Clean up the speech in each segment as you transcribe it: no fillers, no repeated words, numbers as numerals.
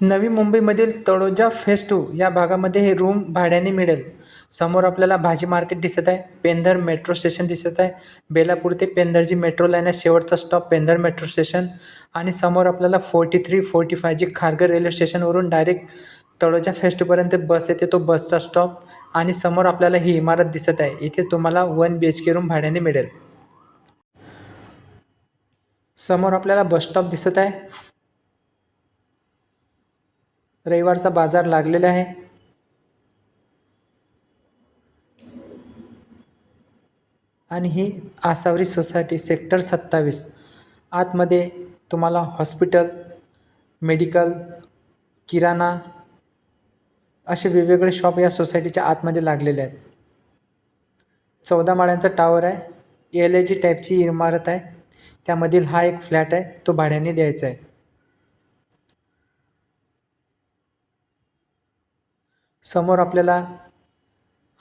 नवी मुंबईमधील तळोजा फेज 2 या भागामध्ये हे रूम भाड्याने मिळेल. समोर आपल्याला भाजी मार्केट दिसत आहे. पेंधर मेट्रो स्टेशन दिसत आहे. बेलापूर ते पेंधरची मेट्रो लाईन आहे. शेवटचा स्टॉप पेंधर मेट्रो स्टेशन. आणि समोर आपल्याला 43-45 जी खारघर रेल्वे स्टेशनवरून डायरेक्ट तळोजा फेज 2 पर्यंत बस येते, तो बसचा स्टॉप. आणि समोर आपल्याला ही इमारत दिसत आहे. इथे तुम्हाला 1 BHK रूम भाड्याने मिळेल. समोर आपल्याला बस स्टॉप दिसत आहे. रविवारचा बाजार लागलेला आहे. आणि ही आसावरी सोसायटी सेक्टर 27. आतमध्ये तुम्हाला हॉस्पिटल, मेडिकल, किराणा असे वेगवेगळे शॉप या सोसायटीच्या आतमध्ये लागलेले आहेत. 14 माळ्यांचा टावर आहे. LIG टाईपची इमारत आहे. त्यामधील हा एक फ्लॅट आहे, तो भाड्याने द्यायचा आहे. समोर आपल्याला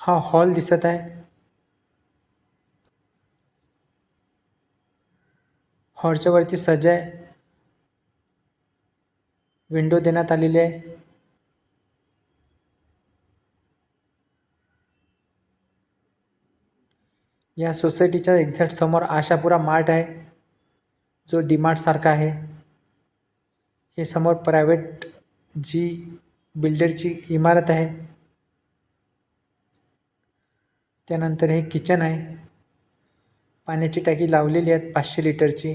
हा हॉल दिसत आहे. हॉलच्या वरती सजाय विंडो देण्यात आलेली आहे. या सोसायटीच्या एक्झॅक्ट समोर आशापुरा मार्ट आहे, जो डीमार्ट सारखा आहे. हे समोर प्रायव्हेट जी बिल्डरची इमारत आहे. त्यानंतर हे किचन आहे. पाण्याची टाकी लावलेली आहे 500 लिटरची.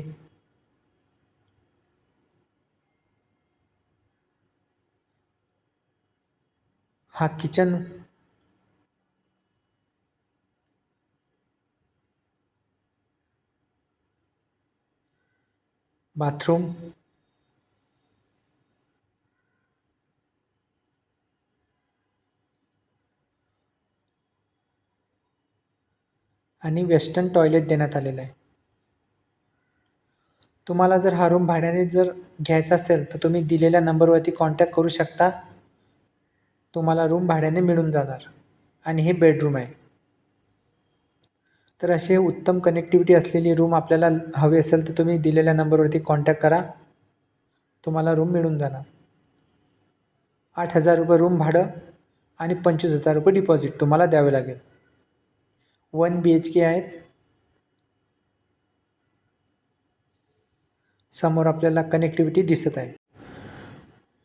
हा किचन बाथरूम आणि वेस्टर्न टॉयलेट देण्यात आलेला आहे. तुम्हाला जर हा रूम भाड्याने जर घ्यायचा असेल तर तुम्ही दिलेल्या नंबरवरती कॉन्टॅक्ट करू शकता. तुम्हाला रूम भाड्याने मिळून जाणार. आणि हे बेडरूम आहे. तर असे उत्तम कनेक्टिव्हिटी असलेली रूम आपल्याला हवी असेल तर तुम्ही दिलेल्या नंबरवरती कॉन्टॅक्ट करा. तुम्हाला रूम मिळून जाणार. 8,000 रुपये रूम भाडं आणि 25,000 रुपये डिपॉझिट तुम्हाला द्यावे लागेल. 1 BHK आहेत. समोर आपल्याला कनेक्टिव्हिटी दिसत आहे.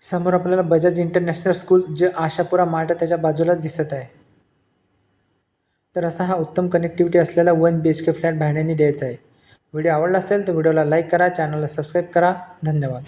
समोर आपल्याला बजाज इंटरनॅशनल स्कूल, जे आशापुरा मार्ट त्याच्या बाजूलाच दिसत आहे. तर असा हा उत्तम कनेक्टिव्हिटी असलेला 1 BHK फ्लॅट भाड्याने द्यायचा आहे. व्हिडिओ आवडला असेल तर व्हिडिओला लाईक करा, चॅनलला सबस्क्राईब करा. धन्यवाद.